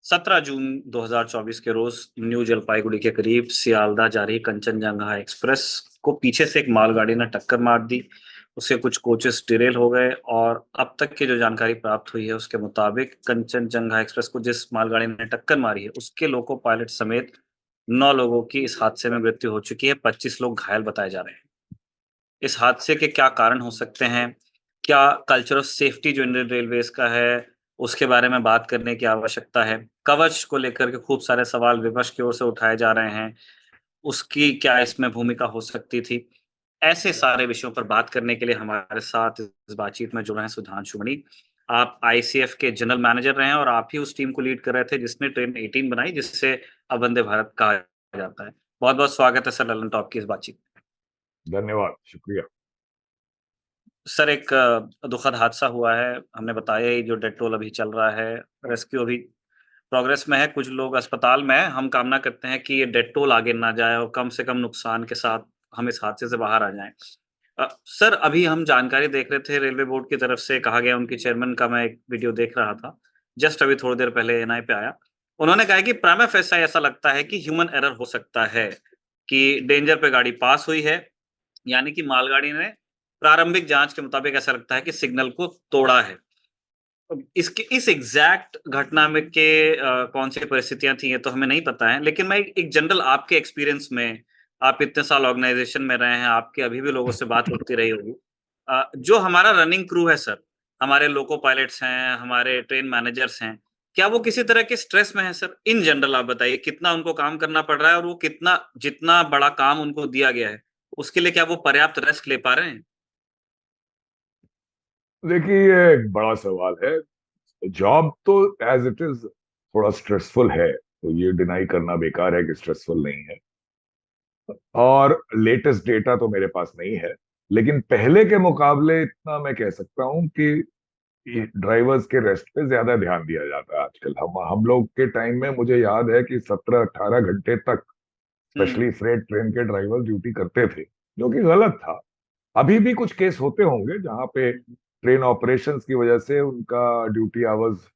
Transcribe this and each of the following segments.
17 जून 2024 के रोज न्यू जलपाईगुड़ी के करीब सियालदह जा रही कंचनजंगा एक्सप्रेस को पीछे से एक मालगाड़ी ने टक्कर मार दी। उसके कुछ कोचेस डिरेल हो गए और अब तक की जो जानकारी प्राप्त हुई है उसके मुताबिक कंचनजंगा एक्सप्रेस को जिस मालगाड़ी ने टक्कर मारी है उसके लोको पायलट समेत 9 लोगों की इस हादसे में मृत्यु हो चुकी है। 25 लोग घायल बताए जा रहे हैं। इस हादसे के क्या कारण हो सकते हैं? क्या कल्चर ऑफ सेफ्टी जो इंडियन रेलवेज़ का है, उसके बारे में बात करने की आवश्यकता है? कवच को लेकर के खूब सारे सवाल विपक्ष की ओर से उठाए जा रहे हैं, उसकी क्या इसमें भूमिका हो सकती थी? ऐसे सारे विषयों पर बात करने के लिए हमारे साथ इस बातचीत में जुड़े हैं सुधांशु मणि। आप आईसीएफ के जनरल मैनेजर रहे हैं और आप ही उस टीम को लीड कर रहे थे जिसने ट्रेन 18 बनाई, जिससे अब वंदे भारत कहा जाता है। बहुत-बहुत स्वागत है सर ललन टॉप की इस बातचीत में। धन्यवाद, शुक्रिया। सर एक दुखद हादसा हुआ है। हमने बताया ही जो डेथ टोल अभी चल रहा है, रेस्क्यू अभी प्रोग्रेस में है, कुछ लोग अस्पताल में हैं। हम कामना करते हैं कि ये डेथ टोल आगे ना जाए और कम से कम नुकसान के साथ हम इस हादसे से बाहर आ जाएँ। सर अभी हम जानकारी देख रहे थे रेलवे बोर्ड की तरफ से कहा गया उनके चेयरमैन का मैं एक वीडियो देख रहा था। जस्ट अभी थोड़ी देर पहले एएनआई पे आया। उन्होंने कहा है कि प्राइमा फेसाइ ऐसा लगता है कि ह्यूमन एरर हो सकता है, कि डेंजर पे गाड़ी पास हुई है, यानी कि मालगाड़ी ने प्रारंभिक जाँच के मुताबिक ऐसा लगता है कि सिग्नल को तोड़ा है। अब इसके इस एग्ज़ैक्ट घटना में कौन-सी परिस्थितियाँ थी ये तो हमें नहीं पता है। लेकिन मैं एक जनरल आपके एक्सपीरियंस में, आप इतने साल ऑर्गनाइज़ेशन में रहे हैं, आपकी अभी भी लोगों से बात होती रही होगी। जो हमारा रनिंग क्रू है सर, हमारे लोको पायलट्स हैं, हमारे ट्रेन मैनेजर्स हैं, क्या वो किसी तरह के स्ट्रेस में हैं सर? इन जनरल आप बताइए कितना उनको काम करना पड़ रहा है और वो कितना जितना बड़ा काम उनको दिया गया है, उसके लिए क्या वो पर्याप्त रेस्ट ले पा रहे हैं? देखिए, ये एक बड़ा सवाल है। जॉब तो एज इट इज थोड़ा स्ट्रेसफुल है, तो ये डिनाई करना बेकार है कि स्ट्रेसफुल नहीं है। और लेटेस्ट डेटा तो मेरे पास नहीं है, लेकिन पहले के मुकाबले इतना मैं कह सकता हूं कि ड्राइवर्स के रेस्ट पे ज्यादा ध्यान दिया जाता है आजकल। हम लोग के टाइम में मुझे याद है कि 17-18 घंटे तक हुँ, स्पेशली फ्रेट ट्रेन के ड्राइवर ड्यूटी करते थे, जो कि गलत था। अभी भी कुछ केस होते होंगे जहां पे ट्रेन ऑपरेशंस की वजह से उनका ड्यूटी आवर्स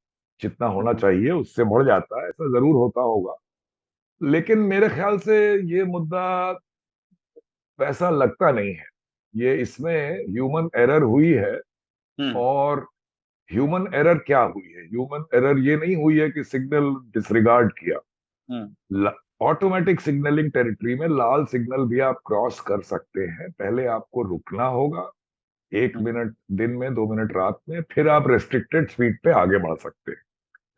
जितना होना हुँ, चाहिए उससे बढ़ जाता है, ऐसा जरूर होता होगा। लेकिन मेरे ख्याल से ये मुद्दा वैसा लगता नहीं है। ये इसमें ह्यूमन एरर हुई है। हुँ, और ह्यूमन एरर क्या हुई है? ह्यूमन एरर ये नहीं हुई है कि सिग्नल डिसरिगार्ड किया। हुँ, ऑटोमेटिक सिग्नलिंग टेरिटरी में लाल सिग्नल भी आप क्रॉस कर सकते हैं। पहले आपको रुकना होगा, एक हुँ, मिनट दिन में, 2 मिनट रात में, फिर आप रेस्ट्रिक्टेड स्पीड पे आगे बढ़ सकते हैं।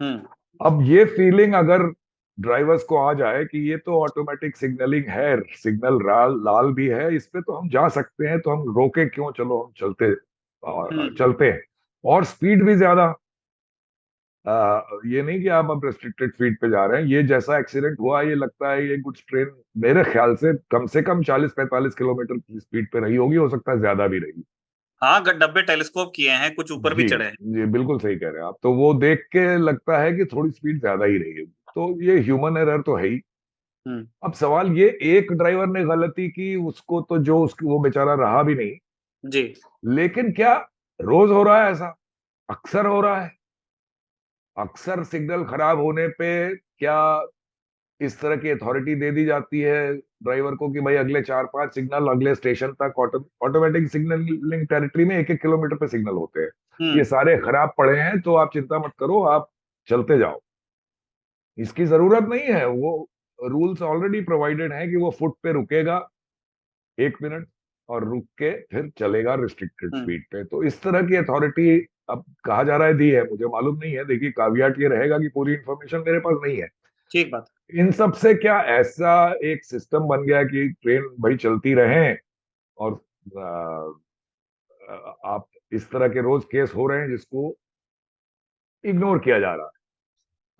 हुँ, अब ये फीलिंग अगर ड्राइवर्स को आ जाए कि ये तो ऑटोमेटिक सिग्नलिंग है, सिग्नल लाल लाल भी है, इस पे तो हम जा सकते हैं, तो हम रोके क्यों, चलो हम हुँ, चलते हैं। और स्पीड भी ज्यादा। ये नहीं कि आप अब रेस्ट्रिक्टेड स्पीड पे जा रहे हैं। ये जैसा एक्सीडेंट हुआ, ये लगता है ये कुछ ट्रेन मेरे ख्याल से कम 40-45 किलोमीटर की स्पीड पे रही होगी, हो सकता है ज्यादा भी रही। हाँ, ग डब्बे टेलीस्कोप किए हैं, कुछ ऊपर भी जी, चढ़े हैं। जी, बिल्कुल सही कह रहे हैं आप। तो वो देख के लगता है कि थोड़ी स्पीड ज्यादा ही रही है। तो ये ह्यूमन एरर तो है ही। हुँ, अब सवाल ये, एक ड्राइवर ने गलती की, उसको तो जो उसकी वो बेचारा रहा भी नहीं। जी। लेकिन क्या रोज हो रहा है ऐसा? अक्सर हो रहा है? अक्सर सिग्नल खराब होने पे क्या इस तरह की अथॉरिटी दे दी जाती है ड्राइवर को कि भाई अगले 4-5 सिग्नल अगले स्टेशन तक ऑटोमेटिक सिग्नलिंग टेरिटरी में 1-1 किलोमीटर पे सिग्नल होते हैं, हुँ, ये सारे खराब पड़े हैं तो आप चिंता मत करो, आप चलते जाओ। इसकी जरूरत नहीं है। वो रूल्स ऑलरेडी प्रोवाइडेड हैं कि वो फुट पे रुकेगा 1 मिनट और रुक के फिर चलेगा रिस्ट्रिक्टेड हुँ, स्पीड पे। तो इस तरह की अथॉरिटी अब कहा जा रहा है दी है, मुझे मालूम नहीं है। देखिए, कावियाट ये रहेगा कि पूरी इंफॉर्मेशन मेरे पास नहीं है। ठीक बात। इन सब से क्या ऐसा एक सिस्टम बन गया कि ट्रेन भाई चलती रहे और आप इस तरह के रोज केस हो रहे हैं जिसको इग्नोर किया जा रहा है।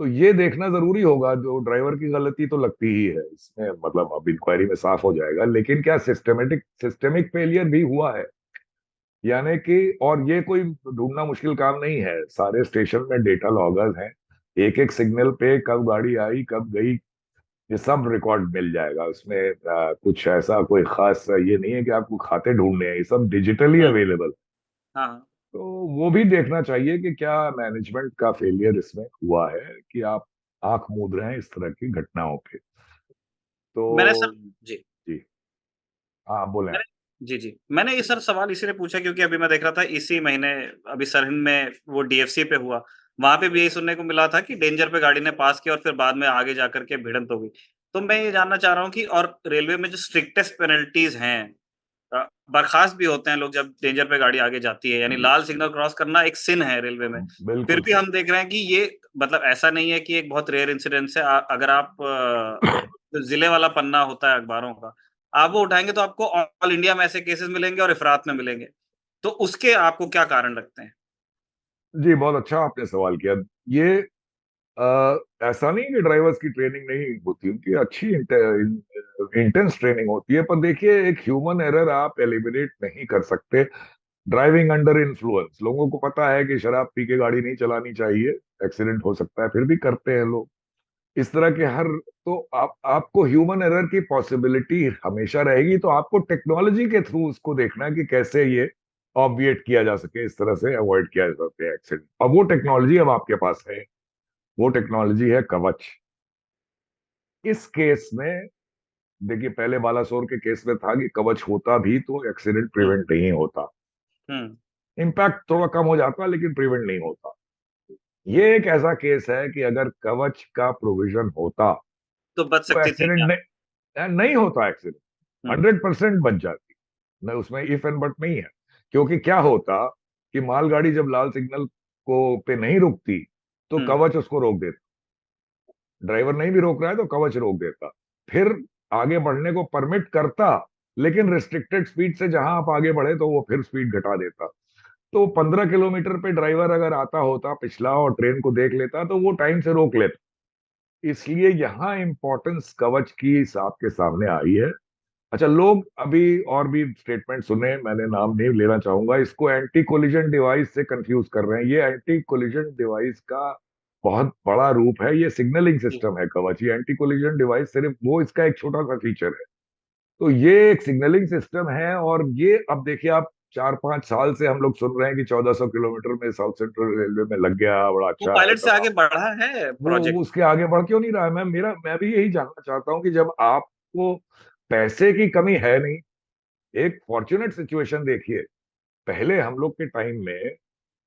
तो ये देखना जरूरी होगा। जो ड्राइवर की गलती तो लगती ही है इसमें, मतलब अब इंक्वायरी में साफ हो जाएगा, लेकिन क्या सिस्टेमिक फेलियर भी हुआ है? यानी कि, और ये कोई ढूंढना मुश्किल काम नहीं है, सारे स्टेशन में डेटा लॉगर्स हैं। एक एक सिग्नल पे कब गाड़ी आई कब गई, ये सब रिकॉर्ड मिल जाएगा उसमें। कुछ ऐसा कोई खास ये नहीं है कि आपको खाते ढूंढने हैं, ये सब डिजिटली हुँ, अवेलेबल। हाँ, हाँ, तो वो भी देखना चाहिए कि क्या मैनेजमेंट का फेलियर इसमें हुआ है कि आप आंख मूंद रहे हैं इस तरह की घटनाओं पे। तो मैंने सर जी जी, हाँ बोले आप। मैंने मैंने ये सर सवाल इसीलिए पूछा क्योंकि अभी मैं देख रहा था इसी महीने अभी सरहिंद में वो डीएफसी पे हुआ। वहाँ पे भी यही सुनने को मिला था कि डेंजर पे गाड़ी ने पास किया और फिर बाद में आगे जाकर के भिड़ंत हो गई। तो मैं ये जानना चाह रहा हूँ कि और रेलवे में जो स्ट्रिक्टेस्ट पेनल्टीज़ हैं बर्खास्त भी होते हैं लोग जब डेंजर पे गाड़ी आगे जाती है, यानी जी, लाल सिग्नल क्रॉस करना एक सिन है रेलवे में। फिर बिल्कुल भी सही। हम देख रहे हैं कि ये मतलब ऐसा नहीं है कि एक बहुत रेयर इंसिडेंस है। अगर आप जो ज़िले वाला पन्ना होता है अखबारों का, आप वो उठाएँगे तो आपको ऑल इंडिया में ऐसे केसेज़ मिलेंगे और इफ़रात में मिलेंगे। तो उसके आपको क्या कारण लगते हैं? जी, बहुत अच्छा आपने सवाल किया। ये ऐसा नहीं कि ड्राइवर्स की ट्रेनिंग नहीं होती, उनकी अच्छी इंटेंस ट्रेनिंग होती है, पर देखिए एक ह्यूमन एरर आप एलिमिनेट नहीं कर सकते। ड्राइविंग अंडर इन्फ्लुएंस, लोगों को पता है कि शराब पी के गाड़ी नहीं चलानी चाहिए, एक्सीडेंट हो सकता है, फिर भी करते हैं लोग इस तरह के हर। तो आपको ह्यूमन एरर की पॉसिबिलिटी हमेशा रहेगी, तो आपको टेक्नोलॉजी के थ्रू उसको देखना है कि कैसे ये ऑब्विएट किया जा सके, इस तरह से अवॉइड किया जा सके एक्सीडेंट। अब वो टेक्नोलॉजी अब आपके पास है, वो टेक्नोलॉजी है कवच। इस केस में देखिए, पहले बालासोर के केस में था कि कवच होता भी तो एक्सीडेंट हुँ, प्रिवेंट नहीं होता, हुँ। इम्पैक्ट थोड़ा कम हो जाता लेकिन प्रिवेंट नहीं होता। ये एक ऐसा केस है कि अगर कवच का प्रोविजन होता तो बच तो सकती थी एक्सीडेंट जान। नहीं, नहीं होता एक्सीडेंट, हुँ, 100% बच जाती। न उसमें इफ एंड बट नहीं है। क्योंकि क्या होता कि मालगाड़ी जब लाल सिग्नल को पे नहीं रुकती तो हुँ, कवच उसको रोक देता। ड्राइवर नहीं भी रोक रहा है तो कवच रोक देता, फिर आगे बढ़ने को परमिट करता, लेकिन रिस्ट्रिक्टेड स्पीड से जहां आप आगे बढ़े तो वो फिर स्पीड घटा देता। तो 15 किलोमीटर पे ड्राइवर अगर आता होता पिछला और ट्रेन को देख लेता तो वो टाइम से रोक लेता। इसलिए यहाँ इंपॉर्टेंस कवच की आपके सामने आई है। अच्छा, लोग अभी और भी स्टेटमेंट सुने, मैंने नाम नहीं लेना चाहूंगा, इसको एंटी कोलिजन डिवाइस से कंफ्यूज कर रहे हैं। ये एंटी कोलिजन डिवाइस का बहुत बड़ा रूप है, ये सिग्नलिंग जी। सिस्टम है कवच। ये एंटी कोलिजन डिवाइस सिर्फ वो इसका एक छोटा सा फीचर है। तो ये एक सिग्नलिंग सिस्टम है, और ये अब देखिए आप 4-5 साल से हम लोग सुन रहे हैं कि 1400 किलोमीटर में साउथ सेंट्रल रेलवे में लग गया, बड़ा वो अच्छा है पायलट से तमाम। आगे बढ़ा है वो प्रोजेक्ट। उसके आगे बढ़ क्यों नहीं रहा है? मैं भी यही जानना चाहता हूँ कि जब आपको पैसे की कमी है नहीं, एक फॉर्चुनेट सिचुएशन देखिए। पहले हम लोग के टाइम में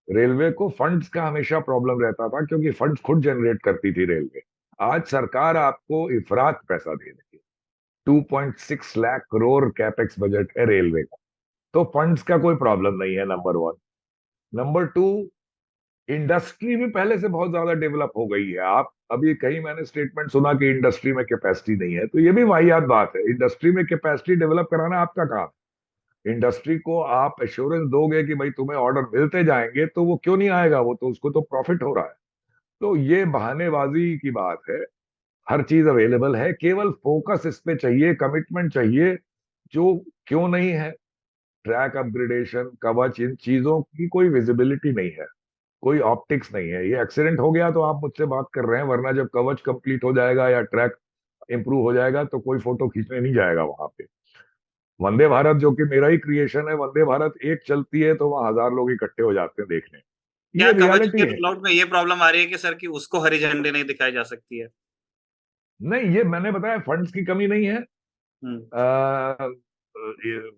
रेलवे को फंड्स का हमेशा प्रॉब्लम रहता था, क्योंकि फंड्स खुद जनरेट करती थी रेलवे। आज सरकार आपको इफरात पैसा दे रही है, 2.6 लाख करोड़ कैपेक्स बजट है रेलवे का। तो फंड्स का कोई प्रॉब्लम नहीं है, number one. Number two, industry भी पहले से बहुत ज्यादा डेवलप हो गई है। आप अभी कहीं मैंने स्टेटमेंट सुना कि इंडस्ट्री में कैपेसिटी नहीं है, तो ये भी वाहियात बात है। इंडस्ट्री में कैपेसिटी डेवलप कराना आपका काम। इंडस्ट्री को आप एश्योरेंस दोगे कि भाई तुम्हें ऑर्डर मिलते जाएंगे, तो वो क्यों नहीं आएगा? वो तो उसको तो प्रॉफिट हो रहा है। तो ये बहानेबाजी की बात है। हर चीज अवेलेबल है, केवल फोकस इस पे चाहिए, कमिटमेंट चाहिए, जो क्यों नहीं है। ट्रैक अपग्रेडेशन, कवच, इन चीजों की कोई विजिबिलिटी नहीं है, कोई ऑप्टिक्स नहीं है। ये एक्सीडेंट हो गया तो आप मुझसे बात कर रहे हैं, वरना जब कवच कंप्लीट हो जाएगा या ट्रैक इंप्रूव हो जाएगा तो कोई फोटो खींचने नहीं जाएगा वहां पे। वंदे भारत जो कि मेरा ही क्रिएशन है, वंदे भारत एक चलती है तो वहां 1000 लोग इकट्ठे हो जाते हैं देखने। क्या ये कवच रियलिटी के है। रोल आउट में ये प्रॉब्लम आ रही है कि सर कि उसको हरी झंडी नहीं दिखाई जा सकती है? नहीं, ये मैंने बताया, फंड्स की कमी नहीं है, हुँ,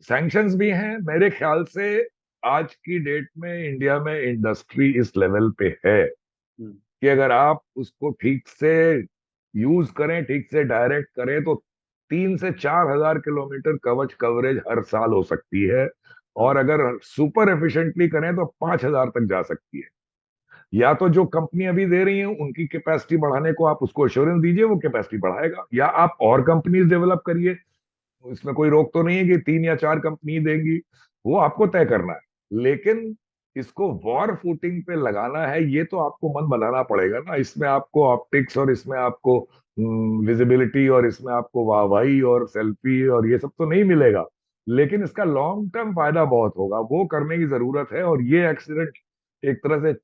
सैंक्शंस भी हैं मेरे ख्याल से। आज की डेट में इंडिया में इंडस्ट्री इस लेवल पे है हुँ। कि अगर आप उसको ठीक से यूज करें, ठीक से डायरेक्ट करें, तो 3 से 4000 किलोमीटर कवच कवरेज हर साल हो सकती है। हुँ। और अगर सुपर एफिशिएंटली करें तो 5000 तक जा सकती है। या तो जो कंपनी अभी दे रही है उनकी कैपेसिटी बढ़ाने को आप उसको एश्योरेंस दीजिए, वो कैपेसिटी बढ़ाएगा, या आप और कंपनीज डेवलप करिए। इसमें कोई रोक तो नहीं है कि 3 या 4 कंपनी देंगी, वो आपको तय करना है। लेकिन इसको वॉर फूटिंग पे लगाना है, ये तो आपको मन बनाना पड़ेगा ना। इसमें आपको ऑप्टिक्स, और इसमें आपको विजिबिलिटी, और इसमें आपको वाहवाही और सेल्फी और ये सब तो नहीं मिलेगा। लेकिन इसका लॉन्ग टर्म फायदा बहुत होगा, वो करने की जरूरत है। और ये एक्सीडेंट एक तरह से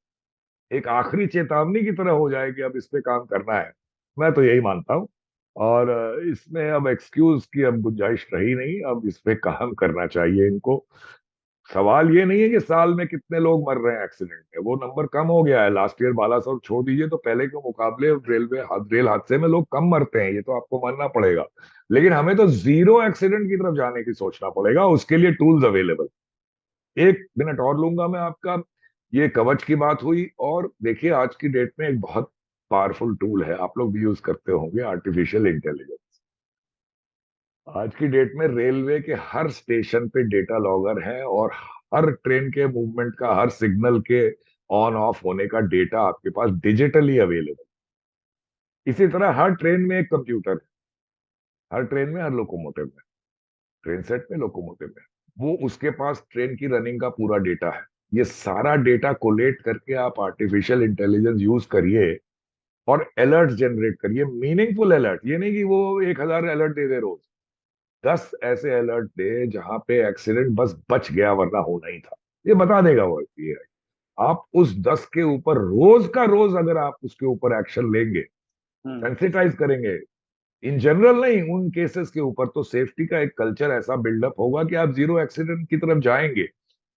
एक आखिरी चेतावनी की तरह हो जाए कि अब इस पे काम करना है। मैं तो यही मानता हूँ। और इसमें अब एक्सक्यूज की अब गुंजाइश रही नहीं, अब इस पे काम करना चाहिए इनको। सवाल ये नहीं है कि साल में कितने लोग मर रहे हैं एक्सीडेंट में, वो नंबर कम हो गया है। लास्ट ईयर बालासोर छोड़ दीजिए, तो पहले के मुकाबले रेल हादसे में लोग कम मरते हैं, ये तो आपको मानना पड़ेगा। लेकिन हमें तो जीरो एक्सीडेंट की तरफ जाने की सोचना पड़ेगा, उसके लिए टूल्स अवेलेबल। एक मिनट और लूंगा मैं आपका। ये कवच की बात हुई, और देखिए आज की डेट में एक बहुत पावरफुल टूल है, आप लोग भी यूज करते होंगे, आर्टिफिशियल इंटेलिजेंस। आज की डेट में रेलवे के हर स्टेशन पे डेटा लॉगर है, और हर ट्रेन के मूवमेंट का, हर सिग्नल के ऑन ऑफ होने का डेटा आपके पास डिजिटली अवेलेबल। इसी तरह हर ट्रेन में एक कंप्यूटर है, हर ट्रेन में, हर लोकोमोटिव में, ट्रेन सेट में, लोकोमोटिव में। वो उसके पास ट्रेन की रनिंग का पूरा डेटा है। ये सारा डेटा कोलेट करके आप आर्टिफिशियल इंटेलिजेंस यूज करिए और अलर्ट जनरेट करिए, मीनिंगफुल अलर्ट। ये नहीं कि वो 1,000 अलर्ट दे दे रोज, 10 ऐसे अलर्ट दे जहां पे एक्सीडेंट बस बच गया वरना होना ही था, ये बता देगा वो। ये आप उस 10 के ऊपर रोज का रोज अगर आप उसके ऊपर एक्शन लेंगे, हुँ, सेंसिटाइज करेंगे, इन जनरल नहीं, उन केसेस के ऊपर, तो सेफ्टी का एक कल्चर ऐसा बिल्डअप होगा कि आप जीरो एक्सीडेंट की तरफ जाएंगे।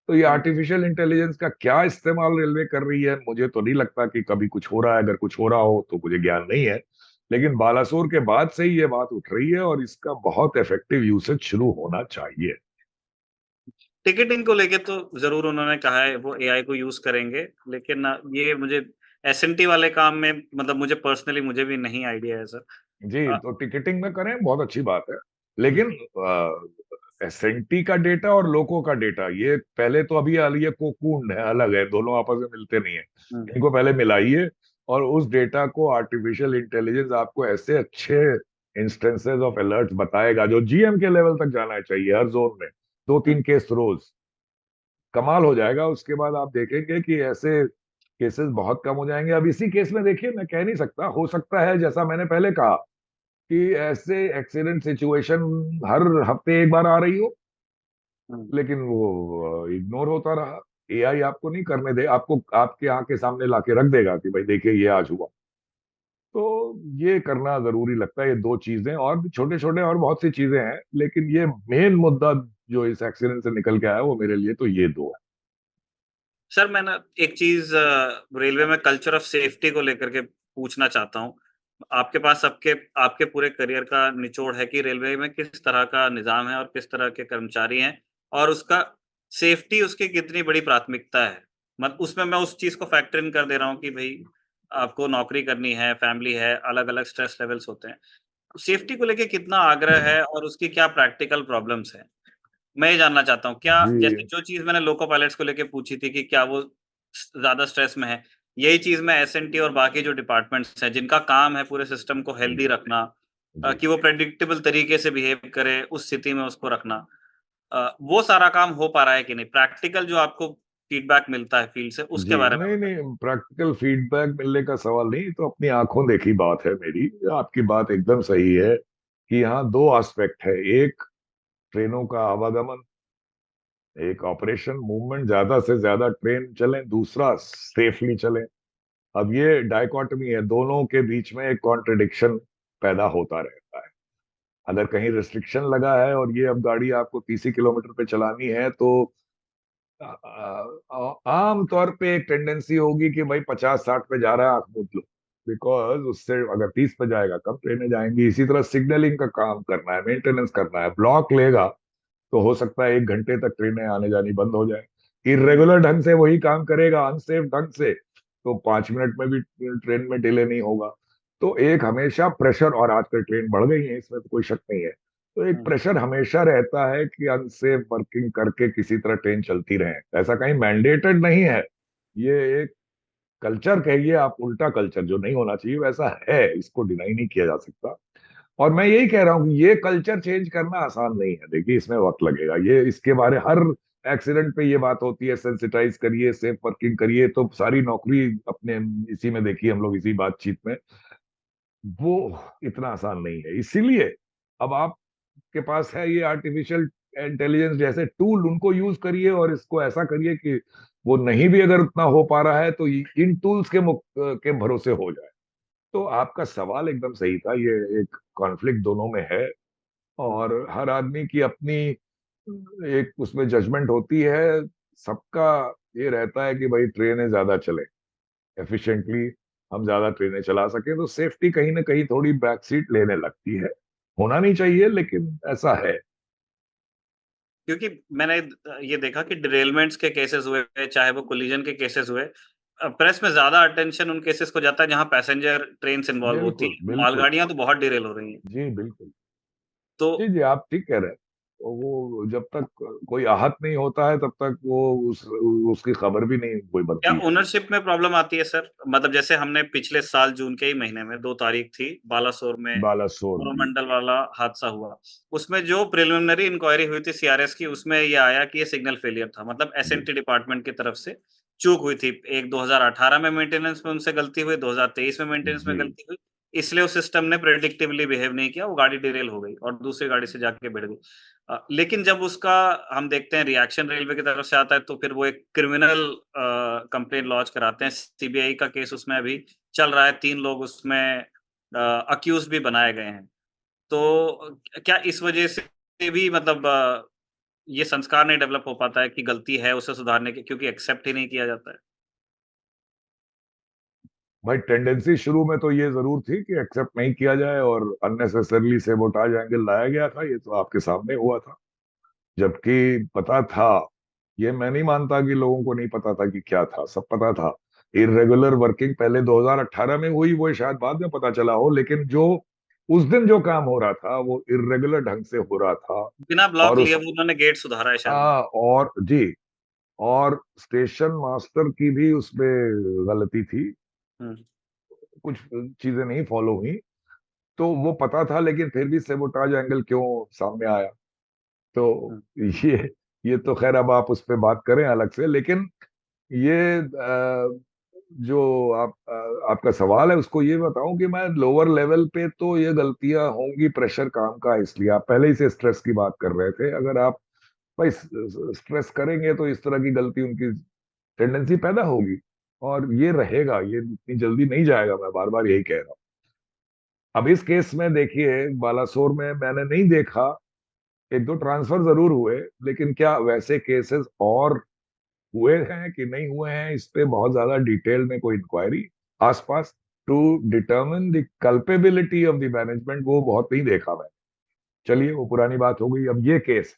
तो ये हुँ। आर्टिफिशियल इंटेलिजेंस का क्या इस्तेमाल रेलवे कर रही है, मुझे तो नहीं लगता कि कभी कुछ हो रहा है। अगर कुछ हो रहा हो तो मुझे ज्ञान नहीं है, लेकिन बालासोर के बाद से ही ये बात उठ रही है, और इसका बहुत इफेक्टिव यूसेज शुरू होना चाहिए। टिकटिंग को लेके तो ज़रूर उन्होंने कहा है वो एआई को यूज़ करेंगे, लेकिन ये मुझे एसएनटी वाले काम में मतलब मुझे पर्सनली मुझे भी नहीं आइडिया है सर। जी, अ, तो टिकटिंग में करें, बहुत अच्छी बात है। लेकिन हुँ, एसएनटी का डेटा और लोको का डेटा, ये पहले तो अभी ये कोकून है, अलग है, दोनों आपस में मिलते नहीं है। हुँ, इनको पहले मिलाइए, और उस डेटा को आर्टिफिशियल इंटेलिजेंस आपको ऐसे अच्छे इंस्टेंसेस ऑफ अलर्ट बताएगा जो जीएम के लेवल तक जाना चाहिए, हर जोन में दो हुँ, तीन केस रोज। कमाल हो जाएगा। उसके बाद आप देखेंगे कि ऐसे केसेस बहुत कम हो जाएंगे। अब इसी केस में देखिए, मैं कह नहीं सकता, हो सकता है जैसा मैंने पहले कहा कि ऐसे एक्सीडेंट सिचुएशन हर हफ्ते एक बार आ रही हो, हुँ। लेकिन वो इग्नोर होता रहा। एआई आपको नहीं करने दे, आपको आपके आंख के सामने लाके रख देगा कि भाई देखिए ये आज हुआ। तो ये करना जरूरी लगता है, ये दो चीजें, और भी छोटे छोटे और बहुत सी चीजें हैं, लेकिन ये मेन मुद्दा जो इस एक्सीडेंट से निकल के आया वो मेरे लिए तो ये दो सर मैं ना एक चीज़ रेलवे में कल्चर ऑफ सेफ्टी को लेकर के पूछना चाहता हूँ। आपके पास आपके आपके पूरे करियर का निचोड़ है कि रेलवे में किस तरह का निज़ाम है और किस तरह के कर्मचारी हैं और उसका सेफ्टी उसकी कितनी बड़ी प्राथमिकता है। मत उसमें मैं उस चीज़ को फैक्टर इन कर दे रहा हूँ कि भई आपको नौकरी करनी है, फैमिली है, अलग-अलग स्ट्रेस लेवल्स होते हैं। सेफ्टी को लेके कितना आग्रह है। है और उसकी क्या प्रैक्टिकल प्रॉब्लम्स हैं? मैं ये जानना चाहता हूँ, क्या जैसे जी जो चीज़ मैंने लोको पायलट्स को लेके पूछी थी कि क्या वो ज़्यादा स्ट्रेस में है, यही चीज़ मैं एसएनटी और बाकी जो डिपार्टमेंट्स हैं, जिनका काम है पूरे सिस्टम को हेल्दी रखना जी कि वो प्रेडिक्टेबल तरीके से बिहेव करे, उस स्थिति में उसको रखना। वो सारा काम हो पा रहा है कि नहीं? प्रैक्टिकल जो आपको फीडबैक मिलता है फील्ड से, उसके जी, बारे में नहीं बताइए? नहीं, प्रैक्टिकल फीडबैक मिलने का सवाल नहीं, तो अपनी आंखों देखी बात है मेरी। आपकी बात एकदम सही है कि यहाँ दो एस्पेक्ट है। एक ट्रेनों का आवागमन, एक ऑपरेशन मूवमेंट, ज्यादा से ज्यादा ट्रेन चले, दूसरा सेफली चले। अब ये डायकॉटमी है, दोनों के बीच में एक कॉन्ट्रडिक्शन पैदा होता रहता है। अगर कहीं रिस्ट्रिक्शन लगा है और ये अब गाड़ी आपको 30 किलोमीटर पे चलानी है, तो आम तौर पे एक टेंडेंसी होगी कि भाई 50-60 पे जा रहा है, आंख मूंद लो। बिकॉज उससे अगर 30 पे जाएगा कम ट्रेनें जाएंगी। इसी तरह सिग्नलिंग का काम करना है, मेंटेनेंस करना है, ब्लॉक लेगा तो हो सकता है 1 घंटे तक ट्रेनें आने जानी बंद हो जाए। हुँ, इरेगुलर ढंग से वही काम करेगा, अनसेफ ढंग से, तो 5 मिनट में भी ट्रेन में डिले नहीं होगा। तो एक हमेशा प्रेशर, और आजकल ट्रेन बढ़ गई है, इसमें तो कोई शक नहीं है, तो एक हुँ, प्रेशर हमेशा रहता है कि अनसेफ वर्किंग करके किसी तरह ट्रेन चलती रहे। ऐसा कहीं मैंडेटेड नहीं है, ये एक कल्चर कहिए आप, उल्टा कल्चर जो नहीं होना चाहिए वैसा है, इसको डिनाई नहीं किया जा सकता। और मैं यही कह रहा हूँ कि ये कल्चर चेंज करना आसान नहीं है, देखिए इसमें वक्त लगेगा। ये इसके बारे हर एक्सीडेंट पे ये बात होती है, सेंसिटाइज करिए, सेफ वर्किंग करिए, तो सारी नौकरी अपने इसी में देखिए, हम लोग इसी बातचीत में, वो इतना आसान नहीं है। इसीलिए अब आपके पास है ये आर्टिफिशियल इंटेलिजेंस जैसे टूल, उनको यूज करिए, और इसको ऐसा करिए कि वो नहीं भी अगर उतना हो पा रहा है तो इन टूल्स के भरोसे हो जाए। तो आपका सवाल एकदम सही था, ये एक कॉन्फ्लिक्ट दोनों में है, और हर आदमी की अपनी एक उसमें जजमेंट होती है। सबका ये रहता है कि भाई ट्रेनें ज्यादा चले, एफिशिएंटली हम ज्यादा ट्रेनें चला सके, तो सेफ्टी कहीं ना कहीं थोड़ी बैक सीट लेने लगती है। होना नहीं चाहिए, लेकिन ऐसा है। क्योंकि मैंने ये देखा कि डिरेलमेंट्स के केसेस हुए, चाहे वो कोलिजन के केसेस हुए, प्रेस में ज्यादा अटेंशन उन केसेस को जाता है जहां पैसेंजर ट्रेन से इन्वॉल्व होती बिल्कुल है, बिल्कुल। मालगाड़ियां तो बहुत डिरेल हो रही हैं। जी बिल्कुल। तो जी जी, आप ठीक कह रहे हैं। तो वो जब तक कोई आहत नहीं होता है, तब तक वो उसकी खबर भी नहीं कोई क्या बनती है। ओनरशिप में प्रॉब्लम आती है सर? मतलब जैसे हमने पिछले साल जून के ही महीने में 2 तारीख थी, बालासोर में बालासोर जी। कोरोमंडल वाला हादसा हुआ। उसमें जो प्रिलिमिनरी इंक्वायरी हुई थी सीआरएस की, उसमें ये आया कि ये सिग्नल फेलियर था, मतलब जी एसएनटी डिपार्टमेंट की तरफ से चूक हुई थी। एक 2018 में मेंटेनेंस में उनसे गलती हुई, 2023 में मेंटेनेंस में जी। गलती हुई, इसलिए उस सिस्टम ने प्रेडिक्टिवली बिहेव नहीं किया, वो गाड़ी डिरेल हो गई और दूसरी गाड़ी से जाके भिड़ गई। लेकिन जब उसका हम देखते हैं रिएक्शन रेलवे की तरफ से आता है, तो फिर वो एक क्रिमिनल कंप्लेंट लॉन्च कराते हैं। सीबीआई का केस उसमें अभी चल रहा है, 3 लोग उसमें अक्यूज़ भी बनाए गए हैं। तो क्या इस वजह से भी मतलब ये संस्कार नहीं डेवलप हो पाता है कि गलती है, उसे सुधारने की, क्योंकि एक्सेप्ट ही नहीं किया जाता है? भाई, टेंडेंसी शुरू में तो ये जरूर थी कि एक्सेप्ट नहीं किया जाए और अननेसेसरली सेबोटाज एंगल लाया गया था। ये तो आपके सामने हुआ था, जबकि पता था। ये मैं नहीं मानता कि लोगों को नहीं पता था कि क्या था, सब पता था। इरेगुलर वर्किंग पहले 2018 में हुई, वो शायद बाद में पता चला हो, लेकिन जो उस दिन जो काम हो रहा था वो इरेगुलर ढंग से हो रहा था। बिना ब्लॉक और लिए उस वो उन्होंने गेट सुधारा है शायद। और जी, और स्टेशन मास्टर की भी उसमें गलती थी। हुँ, कुछ चीजें नहीं फॉलो हुई, तो वो पता था, लेकिन फिर भी सेबोटाज एंगल क्यों सामने आया? तो हुँ। ये ये तो खैर अब आप उस पर बात करें अलग से, लेकिन ये जो आपका सवाल है, उसको ये बताऊं कि मैं लोअर लेवल पे तो ये गलतियां होंगी, प्रेशर काम का है, इसलिए आप पहले ही से स्ट्रेस की बात कर रहे थे। अगर आप भाई स्ट्रेस करेंगे तो इस तरह की गलती उनकी टेंडेंसी पैदा होगी, और ये रहेगा, ये इतनी जल्दी नहीं जाएगा। मैं बार बार यही कह रहा हूँ। अब इस केस में देखिए, बालासोर में मैंने नहीं देखा, एक दो ट्रांसफर जरूर हुए, लेकिन क्या वैसे केसेस और हुए हैं कि नहीं हुए हैं, इस पे बहुत ज्यादा डिटेल में कोई इंक्वायरी आसपास to determine the culpability of the management, वो बहुत नहीं देखा मैं। चलिए, वो पुरानी बात हो गई। अब ये केस,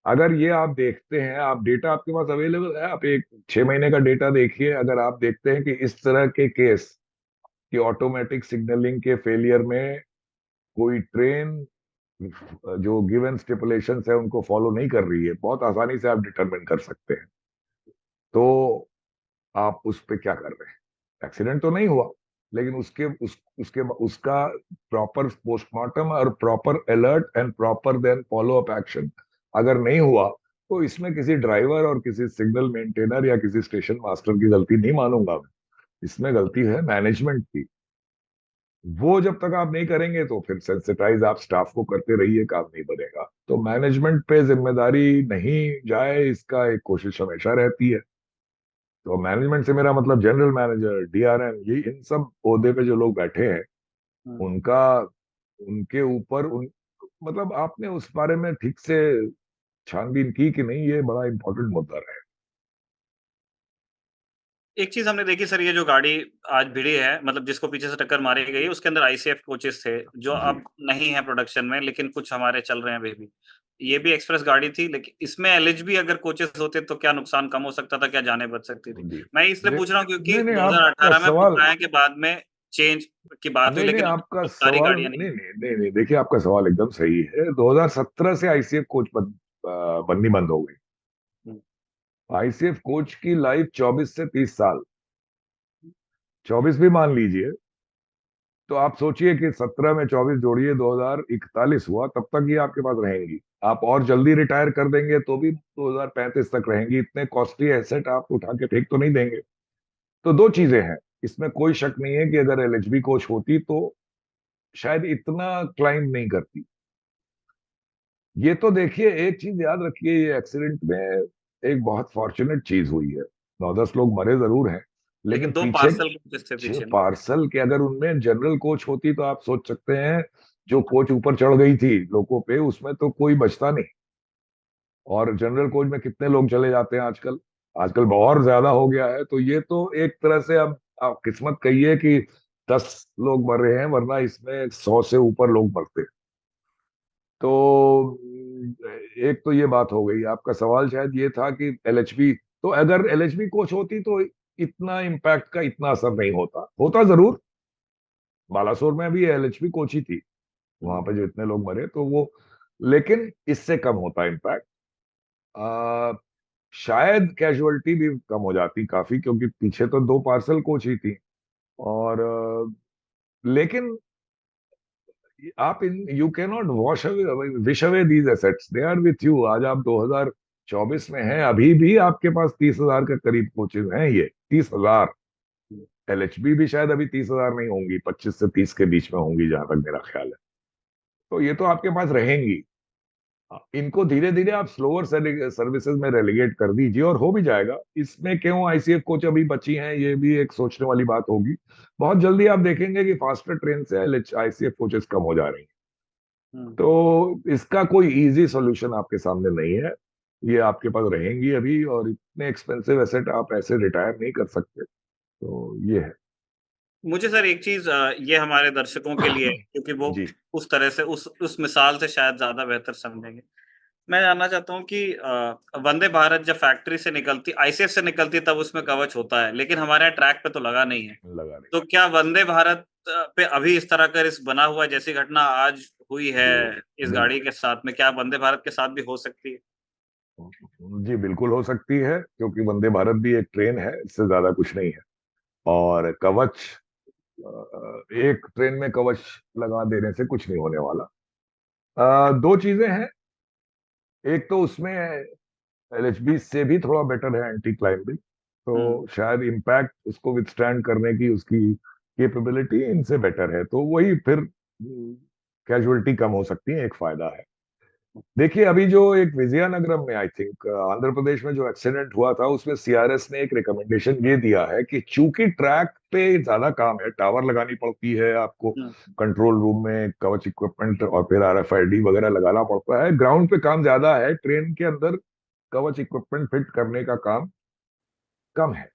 अगर ये आप देखते हैं, आप डेटा आपके पास अवेलेबल है, आप एक 6 महीने का डेटा देखिए। अगर आप देखते हैं कि इस तरह के केस कि ऑटोमेटिक सिग्नलिंग के फेलियर में कोई ट्रेन जो गिवन स्टिपुलेशंस है उनको फॉलो नहीं कर रही है, बहुत आसानी से आप डिटरमिन कर सकते हैं। तो आप उस पे क्या कर रहे हैं? एक्सीडेंट तो नहीं हुआ, लेकिन उसके उसका प्रॉपर पोस्टमार्टम और proper alert and proper then follow up action अगर नहीं हुआ, तो इसमें किसी ड्राइवर और किसी सिग्नल मेंटेनर या किसी स्टेशन मास्टर की गलती नहीं मानूंगा मैं। इसमें गलती है मैनेजमेंट की। वो जब तक आप नहीं करेंगे, तो फिर सेंसिटाइज आप स्टाफ को करते रहिए, काम नहीं बनेगा। तो मैनेजमेंट पे जिम्मेदारी नहीं जाए, इसका एक कोशिश हमेशा रहती है। तो मैनेजमेंट से मेरा मतलब जनरल मैनेजर, डीआरएम, ये इन सब ओहदे पे जो लोग बैठे हैं, हुँ। उनका, उनके ऊपर उन मतलब आपने उस बारे में ठीक से छानबीन की कि नहीं, ये बड़ा इंपॉर्टेंट मुद्दा रहे। एक चीज़ हमने देखी सर, ये जो गाड़ी आज भिड़ी है, मतलब जिसको पीछे से टक्कर मारी गई है, उसके अंदर आईसीएफ कोचेज़ थे, जो जी अब नहीं है प्रोडक्शन में, लेकिन कुछ हमारे चल रहे हैं अभी भी। ये भी एक्सप्रेस गाड़ी थी, लेकिन इसमें एलएचबी अगर कोचेज़ होते तो क्या नुकसान कम हो सकता था, क्या जानें बच सकती थी? जी। मैं इसलिए नहीं पूछ रहा हूँ क्योंकि नहीं नहीं, आपका 2018 में सवाल, बताया कि बाद में चेंज की बात हुई, नहीं नहीं, लेकिन आपका अभी सारी सवाल, गाड़ियाँ नहीं नहीं हैं। नहीं नहीं नहीं, देखिए आपका सवाल एकदम सही है। 2017 से आईसीएफ कोच बननी बंद हो गई। हुँ, आईसीएफ कोच की लाइफ 24 से 30 साल, 24 भी मान लीजिए। तो आप सोचिए कि 17 में 24 जोड़िए, 2041 हुआ, तब तक ये आपके पास रहेंगी। आप और जल्दी रिटायर कर देंगे तो भी 2035 तक रहेंगी। इतने कॉस्टली एसेट आप उठा के फेंक तो नहीं देंगे। तो दो चीजें हैं, इसमें कोई शक नहीं है कि अगर एलएचबी कोच होती तो शायद इतना क्लाइंब नहीं करती। ये तो देखिए, एक चीज याद रखिए, ये एक्सीडेंट में एक बहुत फॉर्चुनेट चीज हुई है। 9-10 लोग मरे जरूर हैं, लेकिन लेकिन 2 पीछे पार्सल कोचेज़ थे छह पीछे ना। पार्सल के, अगर उनमें जनरल कोच होती तो आप सोच सकते हैं, जो कोच ऊपर चढ़ गई थी लोगों पे, उसमें तो कोई बचता नहीं। और जनरल कोच में कितने लोग चले जाते हैं आजकल, आजकल बहुत ज्यादा हो गया है। तो ये तो एक तरह से अब आप किस्मत कहिए कि 10 लोग मर रहे हैं, वरना इसमें 100 से ऊपर लोग मरते हैं। तो एक तो ये बात हो गई। आपका सवाल शायद ये था कि एलएचबी, तो अगर एलएचबी कोच होती तो इतना इम्पैक्ट का इतना असर नहीं होता, होता जरूर। बालासोर में भी एलएचबी कोच ही थी, वहां पे जो इतने लोग मरे तो वो, लेकिन इससे कम होता इम्पैक्ट। शायद कैजुअलिटी भी कम हो जाती काफी, क्योंकि पीछे तो 2 पार्सल कोच ही थी। और लेकिन आप इन you can not wash away, wish away these assets, they are with you. आज आप 2024 में हैं, अभी भी आपके पास 30,000 के करीब कोचेज हैं, ये 30,000। एलएचबी भी शायद अभी 30,000 नहीं होंगी, 25 से 30 के बीच में होंगी जहां तक मेरा ख्याल है। तो ये तो आपके पास रहेंगी। इनको धीरे धीरे आप स्लोअर सर्विसेज में रेलीगेट कर दीजिए और हो भी जाएगा। इसमें क्यों आईसीएफ कोच अभी बची हैं, ये भी एक सोचने वाली बात होगी। बहुत जल्दी आप देखेंगे कि फास्टर ट्रेन से आईसीएफ कोचेस कम हो जा रही हैं। हम्म। तो इसका कोई इजी सॉल्यूशन आपके सामने नहीं है। ये आपके पास रहेंगी अभी, और इतने एक्सपेंसिव एसेट आप ऐसे रिटायर नहीं कर सकते। तो ये है। मुझे सर एक चीज, ये हमारे दर्शकों के लिए, क्योंकि वो जी उस तरह से उस मिसाल से शायद ज्यादा बेहतर समझेंगे। मैं जानना चाहता हूँ कि वंदे भारत जब फैक्ट्री से निकलती, आईसीएफ से निकलती, तब उसमें कवच होता है, लेकिन हमारे यहाँ ट्रैक पे तो लगा नहीं है। लगा नहीं। तो क्या वंदे भारत पे अभी इस तरह का रिस्क बना हुआ है, जैसी घटना आज हुई है जी इस गाड़ी बिल्कुल। के साथ में, क्या वंदे भारत के साथ भी हो सकती है? जी बिल्कुल हो सकती है, क्योंकि वंदे भारत भी एक ट्रेन है, इससे ज्यादा कुछ नहीं है। और कवच, एक ट्रेन में कवच लगा देने से कुछ नहीं होने वाला। 2 चीजें हैं। एक तो उसमें एलएचबी से भी थोड़ा बेटर है एंटी क्लाइंबिंग, तो हुँ। शायद इम्पैक्ट उसको विथस्टैंड करने की उसकी कैपेबिलिटी इनसे बेटर है, तो वही फिर कैजुअलिटी कम हो सकती है, एक फायदा है। देखिए अभी जो एक विजयनगरम में, आई थिंक आंध्र प्रदेश में जो एक्सीडेंट हुआ था, उसमें सीआरएस ने एक रिकमेंडेशन ये दिया है कि चूंकि ट्रैक पे ज्यादा काम है, टावर लगानी पड़ती है आपको, हुँ। कंट्रोल रूम में कवच इक्विपमेंट और फिर आरएफआईडी वगैरह लगाना पड़ता है, ग्राउंड पे काम ज्यादा है, ट्रेन के अंदर कवच इक्विपमेंट फिट करने का काम कम है।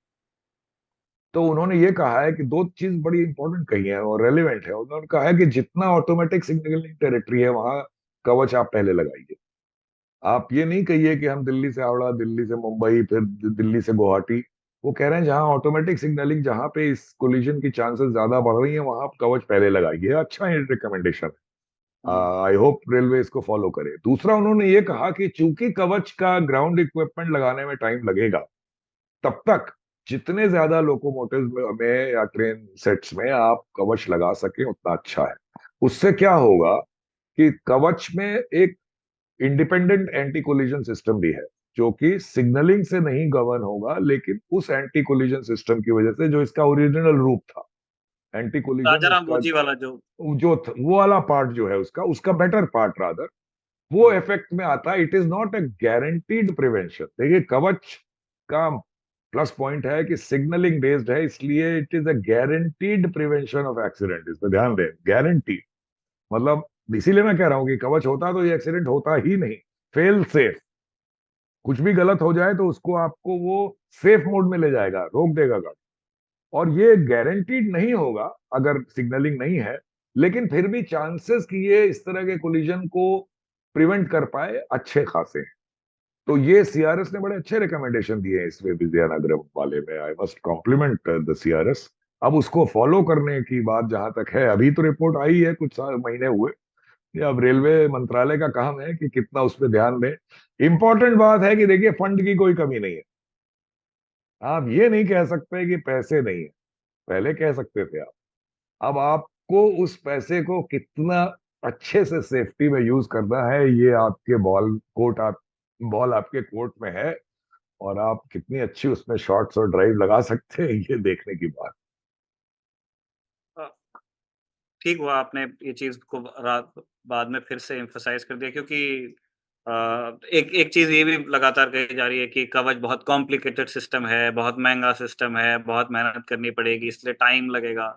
तो उन्होंने ये कहा है कि 2 चीज बड़ी इंपॉर्टेंट कही है और रेलिवेंट है। उन्होंने कहा है कि जितना ऑटोमेटिक सिग्नलिंग टेरिटरी है वहां कवच आप पहले लगाइए। आप ये नहीं कहिए कि हम दिल्ली से हावड़ा, दिल्ली से मुंबई, फिर दिल्ली से गुवाहाटी। वो कह रहे हैं जहां ऑटोमेटिक सिग्नलिंग, जहां पे इस कोलिजन की चांसेस ज्यादा बढ़ रही हैं, वहां आप कवच पहले लगाइए। अच्छा रिकमेंडेशन है। हुँ। आई होप रेलवे इसको फॉलो करे। दूसरा, उन्होंने ये कहा कि चूंकि कवच का ग्राउंड इक्विपमेंट लगाने में टाइम लगेगा, तब तक जितने ज्यादा लोकोमोटिव में या ट्रेन सेट्स में आप कवच लगा सके उतना अच्छा है। उससे क्या होगा कि कवच में एक इंडिपेंडेंट एंटी कोलिजन सिस्टम भी है, जो कि सिग्नलिंग से नहीं गवर्न होगा, लेकिन उस एंटी कोलिजन सिस्टम की वजह से जो इसका ओरिजिनल रूप था, एंटी कोलिजन राजा राम उसका मोजी वाला जो। वो वाला पार्ट जो है उसका उसका बेटर पार्ट रादर, वो हुँ। इफेक्ट में आता है। It is not a guaranteed prevention. देखिए कवच का प्लस पॉइंट है कि सिग्नलिंग बेस्ड है, इसलिए it is a guaranteed prevention of accident. इस पर ध्यान दें, गारंटी मतलब, इसीलिए मैं कह रहा हूं कि कवच होता तो ये एक्सीडेंट होता ही नहीं। फेल सेफ, कुछ भी गलत हो जाए तो उसको आपको वो सेफ मोड में ले जाएगा, रोक देगा गाड़ी। और ये गारंटीड नहीं होगा अगर सिग्नलिंग नहीं है, लेकिन फिर भी चांसेस कि ये इस तरह के कोलिजन को प्रिवेंट कर पाए अच्छे खासे हैं। तो ये सीआरएस ने बड़े अच्छे रिकमेंडेशन दिए हैं इसमें, विजयनगरम वाले में। I must compliment the CRS. अब उसको फॉलो करने की बात जहां तक है, अभी तो रिपोर्ट आई है, कुछ महीने हुए। ये अब रेलवे मंत्रालय का काम है कि कितना उस पर ध्यान दें। इंपॉर्टेंट बात है कि देखिए फंड की कोई कमी नहीं है। आप ये नहीं कह सकते कि पैसे नहीं है, पहले कह सकते थे आप। अब आपको उस पैसे को कितना अच्छे से सेफ्टी में यूज करना है, ये आपके बॉल आपके कोर्ट में है, और आप कितनी अच्छी उसमें शॉट्स और ड्राइव लगा सकते हैं, ये देखने की बात। अ, ठीक हुआ आपने ये चीज़ को रात बाद में फिर से एम्फसाइज़ कर दिया, क्योंकि अ, एक एक चीज़ ये भी लगातार कही जा रही है कि कवच बहुत कॉम्प्लिकेटेड सिस्टम है, बहुत महँगा सिस्टम है, बहुत मेहनत करनी पड़ेगी, इसलिए टाइम लगेगा।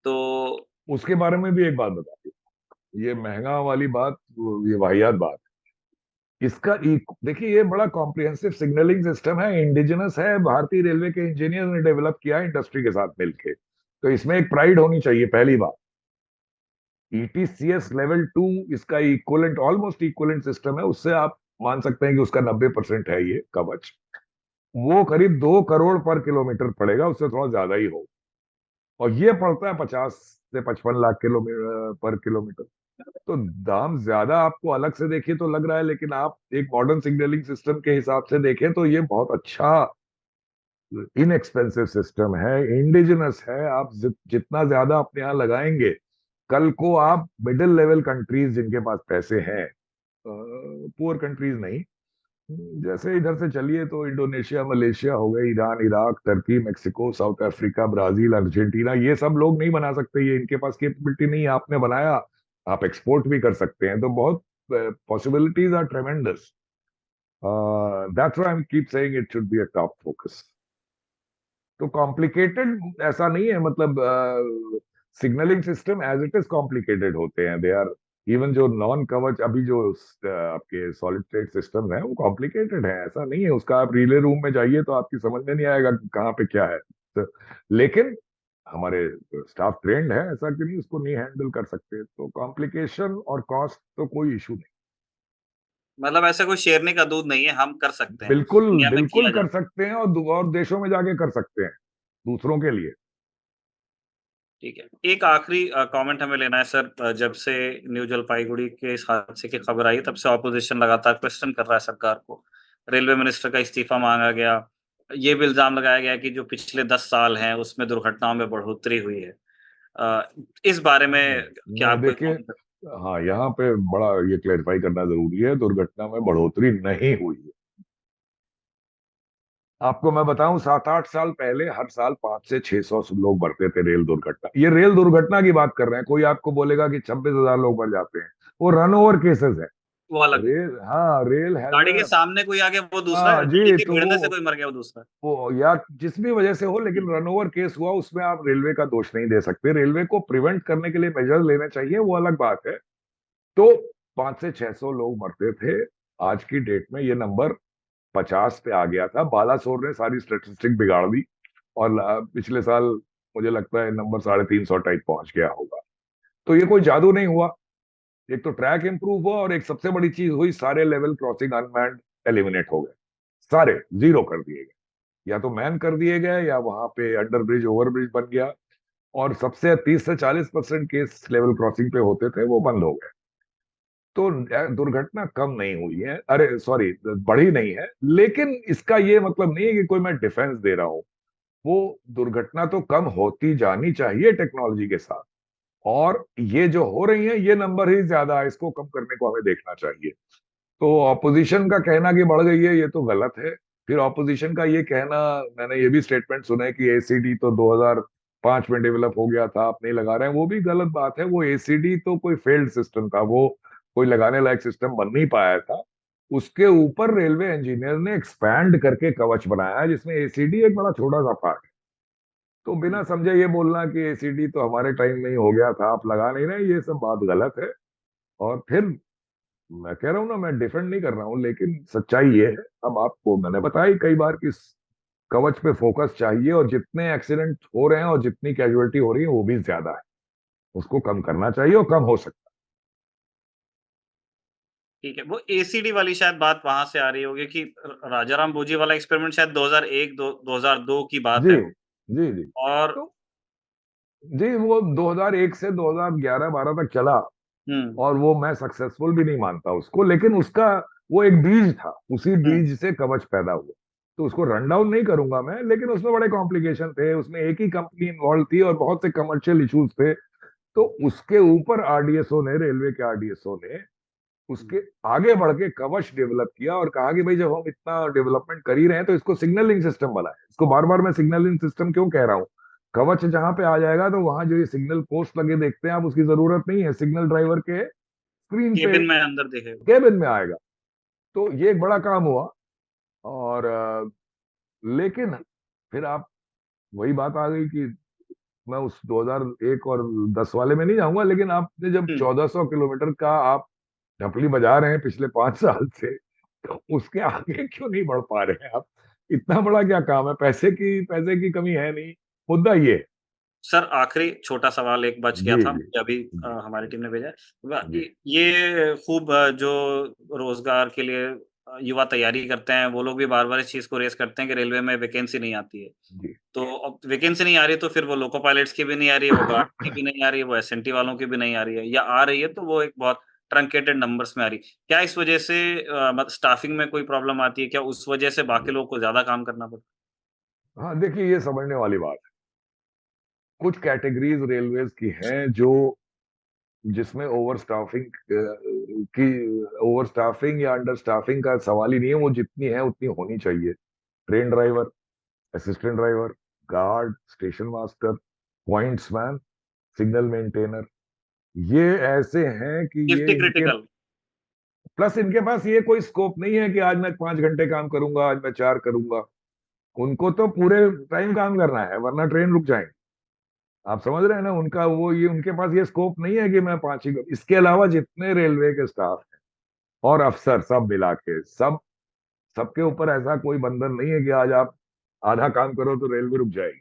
तो उसके बारे में भी एक बात बताती हूँ। ये महंगा वाली बात, ये वाहियात बात इसका देखिए ये बड़ा कॉम्प्रिहेंसिव सिग्नलिंग सिस्टम है, इंडिजिनस है, भारतीय रेलवे के इंजीनियर ने डेवलप किया है इंडस्ट्री के साथ मिलके। तो इसमें एक प्राइड होनी चाहिए पहली बात। ईटीसीएस लेवल 2 इसका इक्वलेंट, ऑलमोस्ट इक्वलेंट सिस्टम है, उससे आप मान सकते हैं कि उसका 90% है ये कवच। वो करीब 2 करोड़ पर किलोमीटर पड़ेगा, उससे थोड़ा ज्यादा ही हो। और ये पड़ता है 50 से 55 लाख किलोमीटर पर किलोमीटर। तो दाम ज्यादा आपको अलग से देखिए तो लग रहा है, लेकिन आप एक मॉडर्न सिग्नलिंग सिस्टम के हिसाब से देखें तो ये बहुत अच्छा इनएक्सपेंसिव सिस्टम है, इंडिजिनस है। आप जितना ज्यादा अपने यहाँ लगाएंगे, कल को आप मिडिल लेवल कंट्रीज जिनके पास पैसे हैं, पुअर कंट्रीज नहीं, जैसे इधर से चलिए तो इंडोनेशिया, मलेशिया हो गए, Iran, Iraq, Turkey, Mexico, south Africa, Brazil, Argentina, ये सब लोग नहीं बना सकते, ये इनके पास कैपेबिलिटी नहीं है। आपने बनाया, आप एक्सपोर्ट भी कर सकते हैं, तो बहुत possibilities are tremendous. That's why I keep saying it should be a top focus. तो कॉम्प्लिकेटेड ऐसा नहीं है, मतलब signalling system as it is complicated होते हैं, दे आर। इवन जो नॉन कवच अभी जो आपके सॉलिड स्टेट सिस्टम है वो कॉम्प्लिकेटेड है, ऐसा नहीं है। उसका आप रिले रूम में जाइए तो आपकी समझ में नहीं आएगा कि कहाँ पे क्या है। तो, लेकिन हमारे स्टाफ ट्रेंड है, ऐसा कि नहीं उसको नहीं हैंडल कर सकते। तो कॉम्प्लिकेशन और कॉस्ट तो कोई इशू नहीं। मतलब ऐसा कोई शेरनी का दूध नहीं है, हम कर सकते हैं, बिल्कुल दुनिया में बिल्कुल किया कर जाता है। सकते हैं, और देशों में जाके कर सकते हैं दूसरों के लिए। ठीक है। एक आखिरी कमेंट हमें लेना है सर, जब से न्यू जलपाईगुड़ी के इस हादसे की खबर आई तब से ऑपोजिशन लगातार क्वेश्चन कर रहा है सरकार को। रेलवे मिनिस्टर का इस्तीफा मांगा गया। ये भी इल्ज़ाम लगाया गया कि जो पिछले 10 साल हैं उसमें दुर्घटनाओं में बढ़ोतरी हुई है। अ, इस बारे में क्या नहीं आप कोई देखिए, कमेंट कर। हाँ यहाँ पे बड़ा ये क्लेरिफाई करना जरूरी है, दुर्घटना में बढ़ोतरी नहीं हुई है। आपको मैं बताऊं, 7-8 साल पहले हर साल 500 से 600 लोग मरते थे रेल दुर्घटना, ये रेल दुर्घटना की बात कर रहे हैं। कोई आपको बोलेगा कि 26,000 लोग मर जाते हैं, वो रन ओवर केसेस है। वो अलग है। रेल, हाँ रेल हैज गाड़ी के अ, सामने कोई आ गया वो दूसरा हाँ है, गाड़ी जी, के तो भिड़ने से कोई मर गया वो दूसरा है। वो या जिस भी वजह से हो, लेकिन रन ओवर केस हुआ, उसमें आप रेलवे का दोष नहीं दे सकते। रेलवे को प्रिवेंट करने के लिए मेजर लेने चाहिए, वो अलग बात है। तो 500 से 600 लोग मरते थे। आज की डेट में ये नंबर 50 पे आ गया था। बालासोर ने सारी स्टेटिस्टिक बिगाड़ दी, और पिछले साल मुझे लगता है नंबर 350 टाइप पहुंच गया होगा। तो ये कोई जादू नहीं हुआ। एक तो ट्रैक इंप्रूव हुआ, और एक सबसे बड़ी चीज हुई, सारे लेवल क्रॉसिंग अनमैन्ड एलिमिनेट हो गए, सारे जीरो कर दिए गए। या तो मैन कर दिए गए, या वहां पे अंडर ब्रिज, ओवर ब्रिज बन गया। और सबसे 30 से 40% केस लेवल क्रॉसिंग पे होते थे, वो बंद हो गए। तो दुर्घटना कम नहीं हुई है, अरे सॉरी, बढ़ी नहीं है। लेकिन इसका ये मतलब नहीं है कि कोई मैं डिफेंस दे रहा हूं। वो दुर्घटना तो कम होती जानी चाहिए टेक्नोलॉजी के साथ। और ये जो हो रही है, ये नंबर ही ज्यादा है, इसको कम करने को हमें देखना चाहिए। तो ऑपोजिशन का कहना कि बढ़ गई है, ये तो गलत है। फिर ऑपोजिशन का ये कहना, मैंने ये भी स्टेटमेंट सुना है कि एसीडी तो 2005 में डेवलप हो गया था, आप नहीं लगा रहे हैं, वो भी गलत बात है। वो एसीडी तो कोई फेल्ड सिस्टम था, वो कोई लगाने लायक सिस्टम बन नहीं पाया था। उसके ऊपर रेलवे इंजीनियर ने एक्सपैंड करके कवच बनाया है, जिसमें एसीडी एक बड़ा छोटा सा पार्ट है। तो बिना हुँ। समझे ये बोलना कि एसीडी तो हमारे टाइम में ही हो गया था, आप लगा नहीं रहे, ये सब बात गलत है। और फिर मैं कह रहा हूँ ना, मैं डिफेंड नहीं कर रहा हूँ, लेकिन सच्चाई ये है। अब आपको मैंने बताई कई बार कि इस कवच पे फोकस चाहिए, और जितने एक्सीडेंट हो रहे हैं और जितनी कैजुअलिटी हो रही है वो भी ज्यादा है, उसको कम करना चाहिए, और कम हो सकता ठीक है, वो एसीडी वाली शायद बात वहाँ से आ रही होगी कि राजाराम बोजी वाला एक्सपेरिमेंट शायद 2001 दो 2002 की है। बात जी है वो। जी जी। और तो जी, वो 2001 से 2011-12 तक चला, हुँ, और वो मैं सक्सेसफुल भी नहीं मानता उसको, लेकिन उसका वो एक बीज था, उसी हुँ, बीज से कवच पैदा हुआ। तो उसको रन डाउन नहीं करूंगा मैं, लेकिन उसमें बड़े कॉम्प्लिकेशन थे, उसमें एक ही कंपनी इन्वॉल्व थी, और बहुत से कमर्शियल इश्यूज थे। तो उसके ऊपर आरडीएसओ ने, रेलवे के आरडीएसओ ने हुँ। उसके आगे बढ़ के कवच डेवलप किया, और कहा कि भाई जब हम इतना डेवलपमेंट कर ही रहे हैं तो इसको सिग्नलिंग सिस्टम बनाए। इसको बार बार मैं सिग्नलिंग सिस्टम क्यों कह रहा हूँ, कवच जहां पे आ जाएगा तो वहां जो ये सिग्नल पोस्ट लगे देखते हैं आप, उसकी जरूरत नहीं है, सिग्नल ड्राइवर के स्क्रीन पे, केबिन में अंदर दिखेगा। केबिन में आएगा। तो ये एक बड़ा काम हुआ। और लेकिन फिर आप, वही बात आ गई कि मैं उस 2001 और 10 वाले में नहीं जाऊंगा, लेकिन आपने जब हुँ, 1400 किलोमीटर का आप ढपली बजा रहे हैं पिछले 5 साल से, तो उसके आगे क्यों नहीं बढ़ पा रहे हैं आप? इतना बड़ा क्या काम है? पैसे की कमी है नहीं, मुद्दा ये है। सर आखिरी छोटा सवाल एक बच गया जी, था, जी, मुझे अभी जी, हमारी जी, टीम ने भेजा है। व जी, ये खूब जो रोज़गार के लिए युवा तैयारी करते हैं, वो लोग भी बार-बार इस चीज़ को रेज़ करते हैं कि रेलवे में वैकेंसी नहीं आती है। जी। तो अब वैकेंसी नहीं आ रही है, तो फिर वो लोको पायलट्स की भी नहीं आ रही है, वो गार्ड की भी नहीं आ रही है, वो एसएनटी वालों की भी नहीं आ रही है, या आ रही है तो वो एक बहुत ट्रंकेटेड नंबर्स में आ रही है। क्या इस वजह से मत स्टाफिंग में कोई प्रॉब्लम आती है? क्या उस वजह से बाकी लोगों को ज़्यादा काम करना पड़ता है? हाँ, देखिए ये समझने वाली बात है। कुछ कैटेगरीज़ रेलवेज़ की हैं जो जिसमें ओवर स्टाफिंग या अंडर स्टाफिंग का सवाल ही नहीं है, वो जितनी है उतनी होनी चाहिए। Train driver, assistant driver, guard, station master, pointsman, signal maintainer, ये ऐसे हैं कि ये सेफ्टी इनके क्रिटिकल। प्लस इनके पास ये कोई स्कोप नहीं है कि आज मैं 5 घंटे काम करूंगा, आज मैं 4 करूंगा। उनको तो पूरे टाइम काम करना है, वरना ट्रेन रुक जाएंगे। आप समझ रहे हैं ना, उनका वो ये उनके पास ये स्कोप नहीं है कि मैं 5 ही करूं। इसके अलावा जितने रेलवे के स्टाफ हैं और अफसर सब मिला के सबके ऊपर ऐसा कोई बंधन नहीं है कि आज आप आधा काम करो तो रेलवे रुक जाएगी।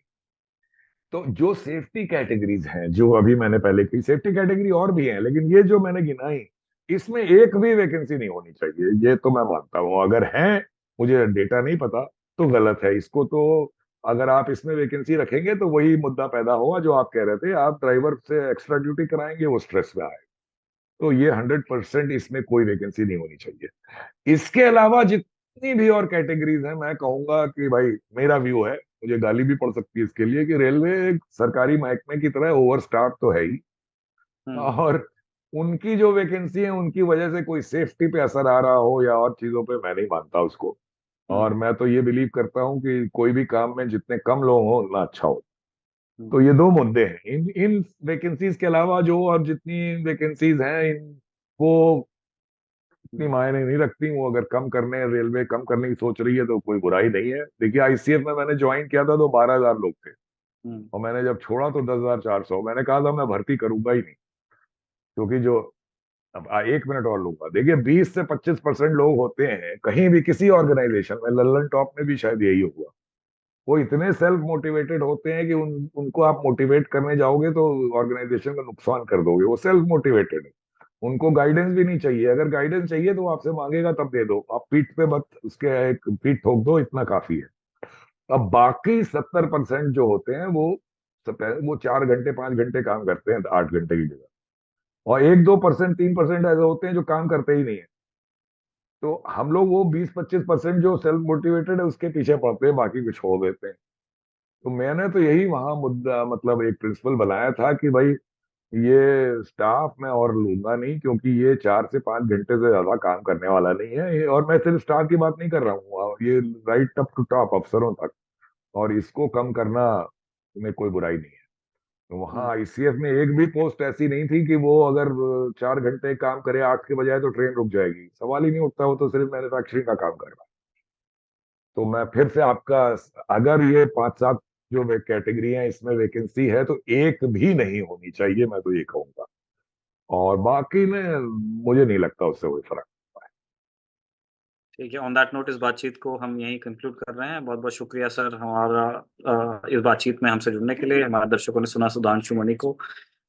तो जो सेफ्टी कैटेगरीज हैं, जो अभी मैंने पहले की सेफ्टी कैटेगरी और भी हैं, लेकिन ये जो मैंने गिनाई, इसमें एक भी वैकेंसी नहीं होनी चाहिए, ये तो मैं मानता हूँ। अगर है, मुझे डेटा नहीं पता, तो गलत है। इसको तो अगर आप इसमें वैकेंसी रखेंगे तो वही मुद्दा पैदा होगा जो आप कह रहे थे, आप ड्राइवर से एक्स्ट्रा ड्यूटी कराएंगे, वो स्ट्रेस में आए। तो ये 100% इसमें कोई वैकेंसी नहीं होनी चाहिए। इसके अलावा जितनी भी और कैटेगरीज हैं, मैं कहूंगा कि भाई, मेरा व्यू है, मुझे गाली भी पड़ सकती है इसके लिए, कि रेलवे एक सरकारी महकमे की तरह ओवर स्टाफ तो है ही। हुँ, और उनकी जो वैकेंसी है, उनकी वजह से कोई सेफ्टी पे असर आ रहा हो या और चीजों पे, मैं नहीं मानता उसको। हुँ, और मैं तो ये बिलीव करता हूँ कि कोई भी काम में जितने कम लोग हों उतना अच्छा हो। हुँ, तो ये दो मुद्दे हैं। इन वैकेंसीज के अलावा जो और जितनी वैकेंसीज हैं, वो इतनी हुँ, मायने नहीं रखती। वो अगर रेलवे कम करने की सोच रही है तो कोई बुराई नहीं है। देखिए, आईसीएफ में मैंने ज्वाइन किया था तो 12,000 लोग थे, हुँ, और मैंने जब छोड़ा तो 10,400। मैंने कहा था मैं भर्ती करूंगा ही नहीं, क्योंकि जो अब 1 मिनट और लूंगा। देखिए, 20 से 25% लोग होते हैं कहीं भी, किसी ऑर्गेनाइजेशन में, लल्लन टॉप में भी शायद यही हुआ। वो इतने सेल्फ मोटिवेटेड होते हैं कि उनको आप मोटिवेट करने जाओगे तो ऑर्गेनाइजेशन का नुकसान कर दोगे। वो सेल्फ मोटिवेटेड है, उनको गाइडेंस भी नहीं चाहिए। अगर गाइडेंस चाहिए तो वो आपसे मांगेगा तब दे दो, आप पीठ पे मत उसके एक पीठ ठोक दो, इतना काफी है। अब बाकी 70% जो होते हैं, वो 4 घंटे 5 घंटे काम करते हैं 8 घंटे की जगह। और 1-2% 3% ऐसे होते हैं जो काम करते ही नहीं है। तो हम लोग वो 20-25% जो सेल्फ मोटिवेटेड है उसके पीछे पड़ते हैं, बाकी कुछ छोड़ देते हैं। तो मैंने तो यही वहां मुद्दा, मतलब एक प्रिंसिपल बनाया था कि भाई, ये स्टाफ मैं और लूंगा नहीं, क्योंकि ये 4 से 5 घंटे से ज्यादा काम करने वाला नहीं है और मैं सिर्फ स्टाफ की बात नहीं कर रहा हूँ, ये राइट अप टू टॉप अफसरों तक। और इसको कम करना में कोई बुराई नहीं है। तो वहाँ हुँ। आईसीएफ में एक भी पोस्ट ऐसी नहीं थी कि वो अगर 4 घंटे काम करे 8 के बजाय तो ट्रेन रुक जाएगी, सवाल ही नहीं उठता। वो तो सिर्फ मैन्युफैक्चरिंग का काम कर रहा है। तो मैं फिर से आपका, अगर ये 5-7 जो कैटेगरी है इसमें वैकेंसी है, तो एक भी नहीं होनी चाहिए, मैं तो ये कहूंगा। और बाकी में मुझे नहीं लगता उससे कोई फर्क पड़ता ठीक है, ऑन दैट नोट इस बातचीत को हम यहीं कंक्लूड कर रहे हैं। बहुत-बहुत शुक्रिया सर हमारा इस बातचीत में हमसे जुड़ने के लिए। हमारे दर्शकों ने सुना सुधांशु मणि को।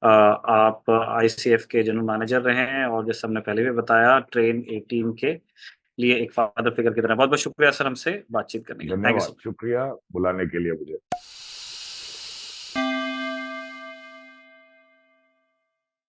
आप आईसीएफ के जनरल मैनेजर रहे हैं और जैसे हमने पहले भी बताया ट्रेन 18 के लिए एक फादर फिगर की तरह। बहुत-बहुत शुक्रिया सर हमसे बातचीत करने है। के लिए। थैंक यू धन्यवाद, सो मच। शुक्रिया बुलाने के लिए मुझे।